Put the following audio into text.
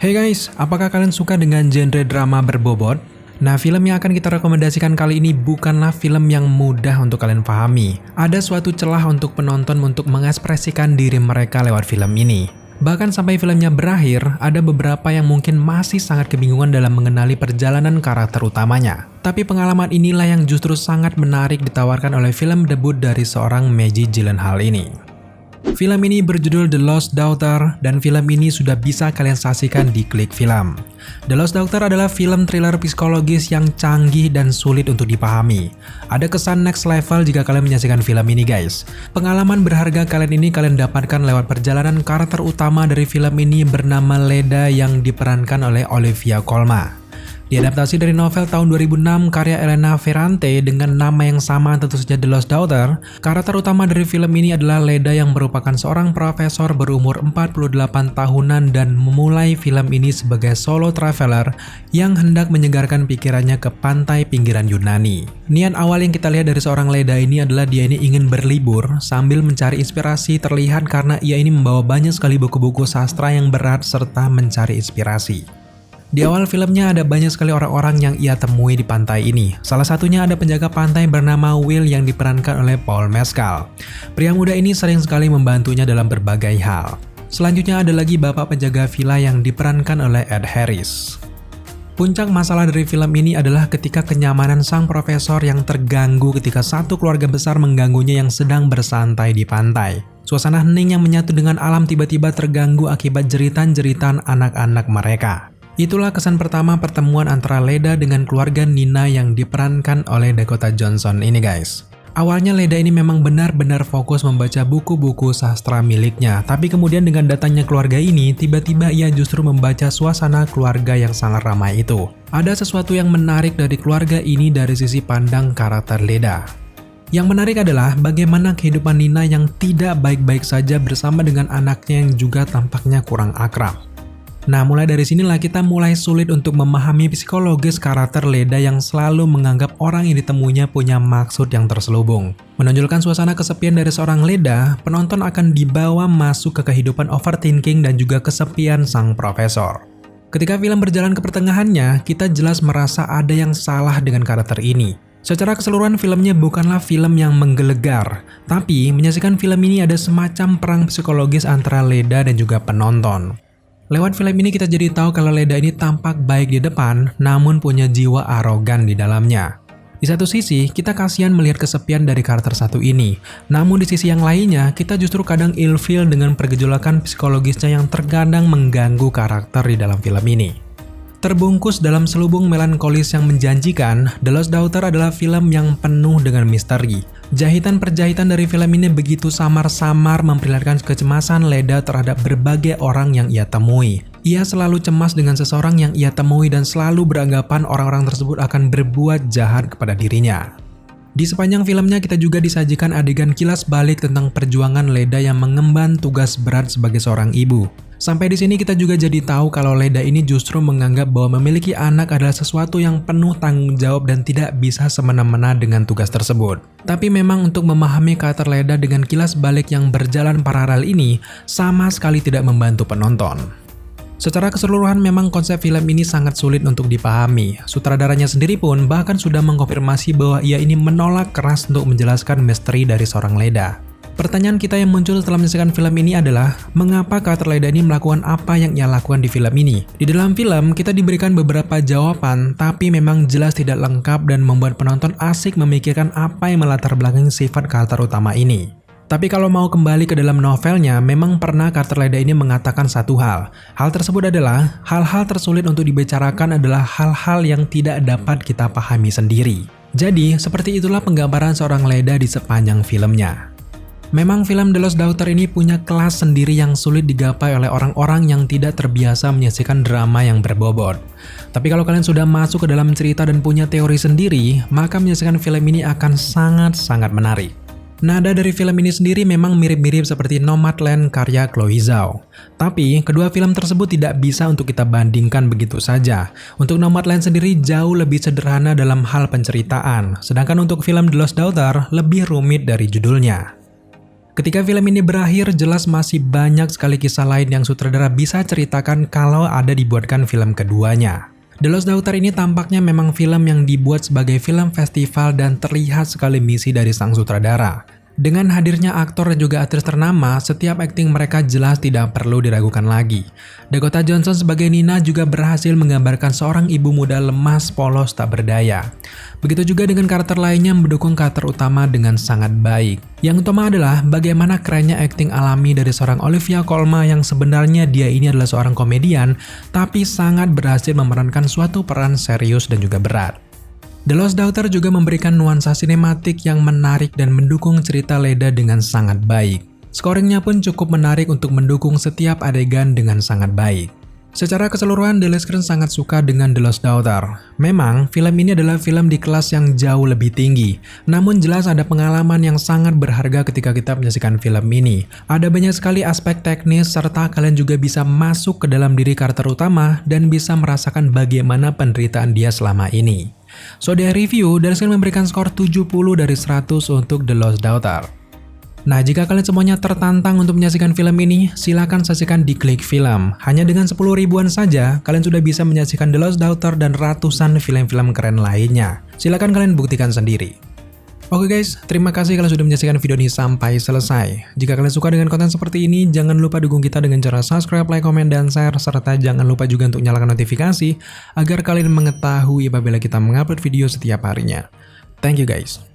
Hey guys, apakah kalian suka dengan genre drama berbobot? Nah, film yang akan kita rekomendasikan kali ini bukanlah film yang mudah untuk kalian pahami. Ada suatu celah untuk penonton untuk mengekspresikan diri mereka lewat film ini. Bahkan sampai filmnya berakhir, ada beberapa yang mungkin masih sangat kebingungan dalam mengenali perjalanan karakter utamanya. Tapi pengalaman inilah yang justru sangat menarik ditawarkan oleh film debut dari seorang Maggie Gyllenhaal ini. Film ini berjudul The Lost Daughter dan film ini sudah bisa kalian saksikan di Klik Film. The Lost Daughter adalah film thriller psikologis yang canggih dan sulit untuk dipahami. Ada kesan next level jika kalian menyaksikan film ini guys. Pengalaman berharga kalian ini kalian dapatkan lewat perjalanan karakter utama dari film ini bernama Leda yang diperankan oleh Olivia Colman. Diadaptasi dari novel tahun 2006 karya Elena Ferrante dengan nama yang sama tentu saja The Lost Daughter, karakter utama dari film ini adalah Leda yang merupakan seorang profesor berumur 48 tahunan dan memulai film ini sebagai solo traveler yang hendak menyegarkan pikirannya ke pantai pinggiran Yunani. Niat awal yang kita lihat dari seorang Leda ini adalah dia ini ingin berlibur sambil mencari inspirasi terlihat karena ia ini membawa banyak sekali buku-buku sastra yang berat serta mencari inspirasi. Di awal filmnya ada banyak sekali orang-orang yang ia temui di pantai ini. Salah satunya ada penjaga pantai bernama Will yang diperankan oleh Paul Mescal. Pria muda ini sering sekali membantunya dalam berbagai hal. Selanjutnya ada lagi bapak penjaga villa yang diperankan oleh Ed Harris. Puncak masalah dari film ini adalah ketika kenyamanan sang profesor yang terganggu ketika satu keluarga besar mengganggunya yang sedang bersantai di pantai. Suasana hening yang menyatu dengan alam tiba-tiba terganggu akibat jeritan-jeritan anak-anak mereka. Itulah kesan pertama pertemuan antara Leda dengan keluarga Nina yang diperankan oleh Dakota Johnson ini guys. Awalnya Leda ini memang benar-benar fokus membaca buku-buku sastra miliknya, tapi kemudian dengan datangnya keluarga ini, tiba-tiba ia justru membaca suasana keluarga yang sangat ramai itu. Ada sesuatu yang menarik dari keluarga ini dari sisi pandang karakter Leda. Yang menarik adalah bagaimana kehidupan Nina yang tidak baik-baik saja bersama dengan anaknya yang juga tampaknya kurang akrab. Nah, mulai dari sinilah kita mulai sulit untuk memahami psikologis karakter Leda yang selalu menganggap orang yang ditemuinya punya maksud yang terselubung. Menonjolkan suasana kesepian dari seorang Leda, penonton akan dibawa masuk ke kehidupan overthinking dan juga kesepian sang profesor. Ketika film berjalan ke pertengahannya, kita jelas merasa ada yang salah dengan karakter ini. Secara keseluruhan filmnya bukanlah film yang menggelegar, tapi menyaksikan film ini ada semacam perang psikologis antara Leda dan juga penonton. Lewat film ini kita jadi tahu kalau Leda ini tampak baik di depan, namun punya jiwa arogan di dalamnya. Di satu sisi, kita kasihan melihat kesepian dari karakter satu ini. Namun di sisi yang lainnya, kita justru kadang ilfeel dengan pergejolakan psikologisnya yang terkadang mengganggu karakter di dalam film ini. Terbungkus dalam selubung melankolis yang menjanjikan, The Lost Daughter adalah film yang penuh dengan misteri. Jahitan-perjahitan dari film ini begitu samar-samar memperlihatkan kecemasan Leda terhadap berbagai orang yang ia temui. Ia selalu cemas dengan seseorang yang ia temui dan selalu beranggapan orang-orang tersebut akan berbuat jahat kepada dirinya. Di sepanjang filmnya kita juga disajikan adegan kilas balik tentang perjuangan Leda yang mengemban tugas berat sebagai seorang ibu. Sampai di sini kita juga jadi tahu kalau Leda ini justru menganggap bahwa memiliki anak adalah sesuatu yang penuh tanggung jawab dan tidak bisa semena-mena dengan tugas tersebut. Tapi memang untuk memahami karakter Leda dengan kilas balik yang berjalan paralel ini sama sekali tidak membantu penonton. Secara keseluruhan memang konsep film ini sangat sulit untuk dipahami. Sutradaranya sendiri pun bahkan sudah mengkonfirmasi bahwa ia ini menolak keras untuk menjelaskan misteri dari seorang Leda. Pertanyaan kita yang muncul setelah menyaksikan film ini adalah, mengapa karakter Leda ini melakukan apa yang ia lakukan di film ini? Di dalam film, kita diberikan beberapa jawaban, tapi memang jelas tidak lengkap dan membuat penonton asik memikirkan apa yang melatar belakangi sifat karakter utama ini. Tapi kalau mau kembali ke dalam novelnya, memang pernah karakter Leda ini mengatakan satu hal. Hal tersebut adalah, hal-hal tersulit untuk dibicarakan adalah hal-hal yang tidak dapat kita pahami sendiri. Jadi, seperti itulah penggambaran seorang Leda di sepanjang filmnya. Memang film The Lost Daughter ini punya kelas sendiri yang sulit digapai oleh orang-orang yang tidak terbiasa menyaksikan drama yang berbobot. Tapi kalau kalian sudah masuk ke dalam cerita dan punya teori sendiri, maka menyaksikan film ini akan sangat-sangat menarik. Nada dari film ini sendiri memang mirip-mirip seperti Nomadland karya Chloe Zhao. Tapi, kedua film tersebut tidak bisa untuk kita bandingkan begitu saja. Untuk Nomadland sendiri jauh lebih sederhana dalam hal penceritaan, sedangkan untuk film The Lost Daughter lebih rumit dari judulnya. Ketika film ini berakhir, jelas masih banyak sekali kisah lain yang sutradara bisa ceritakan kalau ada dibuatkan film keduanya. The Lost Daughter ini tampaknya memang film yang dibuat sebagai film festival dan terlihat sekali misi dari sang sutradara. Dengan hadirnya aktor dan juga aktris ternama, setiap akting mereka jelas tidak perlu diragukan lagi. Dakota Johnson sebagai Nina juga berhasil menggambarkan seorang ibu muda lemas, polos, tak berdaya. Begitu juga dengan karakter lainnya yang mendukung karakter utama dengan sangat baik. Yang utama adalah bagaimana kerennya akting alami dari seorang Olivia Colman yang sebenarnya dia ini adalah seorang komedian, tapi sangat berhasil memerankan suatu peran serius dan juga berat. The Lost Daughter juga memberikan nuansa sinematik yang menarik dan mendukung cerita Leda dengan sangat baik. Scoringnya pun cukup menarik untuk mendukung setiap adegan dengan sangat baik. Secara keseluruhan, Daily Screen sangat suka dengan The Lost Daughter. Memang, film ini adalah film di kelas yang jauh lebih tinggi. Namun jelas ada pengalaman yang sangat berharga ketika kita menyaksikan film ini. Ada banyak sekali aspek teknis, serta kalian juga bisa masuk ke dalam diri karakter utama dan bisa merasakan bagaimana penderitaan dia selama ini. So, dari review, Daily Screen memberikan skor 70 dari 100 untuk The Lost Daughter. Nah, jika kalian semuanya tertantang untuk menyaksikan film ini, silakan saksikan di Klik Film. Hanya dengan 10 ribuan saja, kalian sudah bisa menyaksikan The Lost Daughter dan ratusan film-film keren lainnya. Silakan kalian buktikan sendiri. Oke guys, terima kasih kalian sudah menyaksikan video ini sampai selesai. Jika kalian suka dengan konten seperti ini, jangan lupa dukung kita dengan cara subscribe, like, komen, dan share, serta jangan lupa juga untuk nyalakan notifikasi agar kalian mengetahui apabila kita mengupload video setiap harinya. Thank you guys.